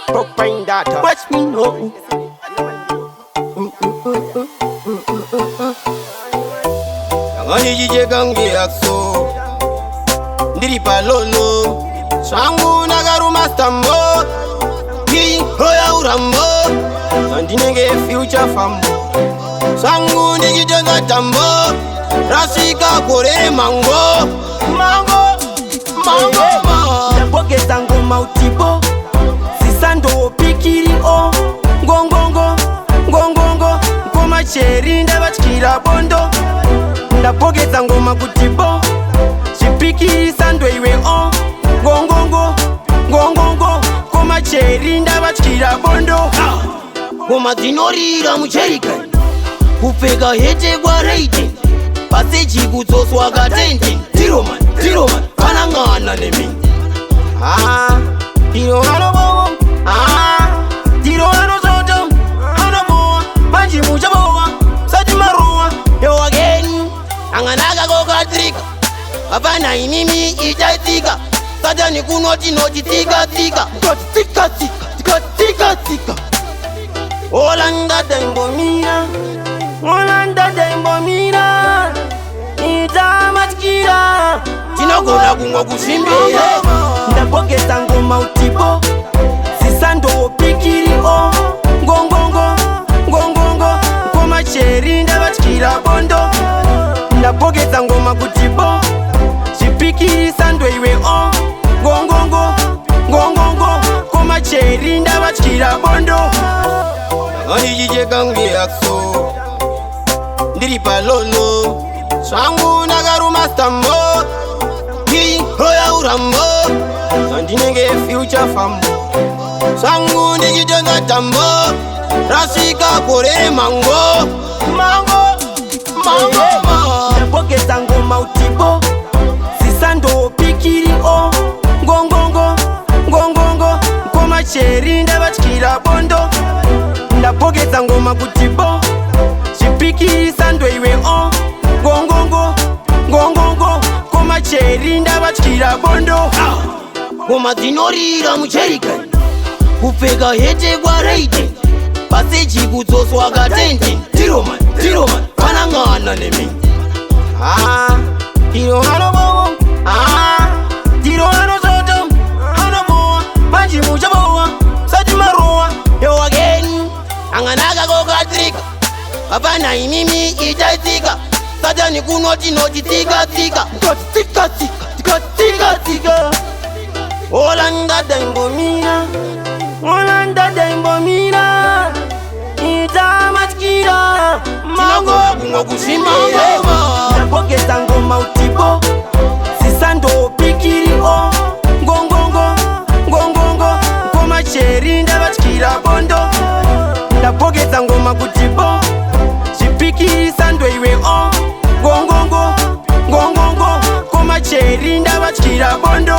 Propane data. Watch me know. Ngani jije gangi akso. Ndiri palolo. Sangu nagaru mastambo. Ki hoya urambo. Andinenge future fambo. Sangu ndijidonga tambo. Rasika kore mango. Mango. Ndaboge zangu mautibo. Sisando pikiri o. Ngongongo. Nkoma cheri ndabachikira bondo. Ndaboge zangu makutibo. Chipikiri sando iwe o. Ngongongo. Nkoma cheri ndabachikira bondo. Ngoma dzinorira mucherika. Kupfeka hete kwa reite. Paseji kudzoswa katente. Tiroman panangana nemi. Tiro hanobowa. Tiro hanozoto. Hanobowa. Panji muchabowa. Sati maruwa. Yo again. Anganaka kokatrika. Apana inimi itaitika. Satani kunoti tika. Tika. Olanda dembomira. Itamatikira. Tinogona kumwa kusimbira. Ndabogeza ngoma utibo. Sisando pikiri o. Ngongongo. Nkoma cheri ndabatikira bondo. Ndabogeza ngoma kutibo. Chipikiri sando iwe o. Ngongongo. Nkoma cheri ndabatikira bondo. Ngani jije gangi akso. Ndiri palolo. Sangu nagaru mastambo. Ki hoya urambo. Andinenge future fambo. Sangu ndijidonga tambo. Rasika kore mango. Ndaboge zangu mautibo. Sisando pikiri o. Ngongongo. Nkoma cheri ndabachikira bondo. Ndaboge zangu makutibo. Chipikiri sando iwe o. Ngongongo. Nkoma cheri ndabachikira bondo. Ngoma dzinorira mucherika. Kupfeka hete kwa reite. Paseji kudzoswa katente. Tiroman panangana nemi. Tiro hanobowa. Tiro hanozoto. Hanobowa. Panji muchabowa. Sati maruwa. Yo again. Anganaka kokatrika. Apana inimi itaitika. Satani kunoti tika. Olanda dembomira. Itamatikira. Mango kusimbira. Ndabogeza ngoma utibo. Sisando pikiri o. Ngongongo. Nkoma cheri ndabatikira bondo. Ndabogeza ngoma kutibo. Chipikiri sando iwe o. Ngongongo. Nkoma cheri ndabatikira bondo.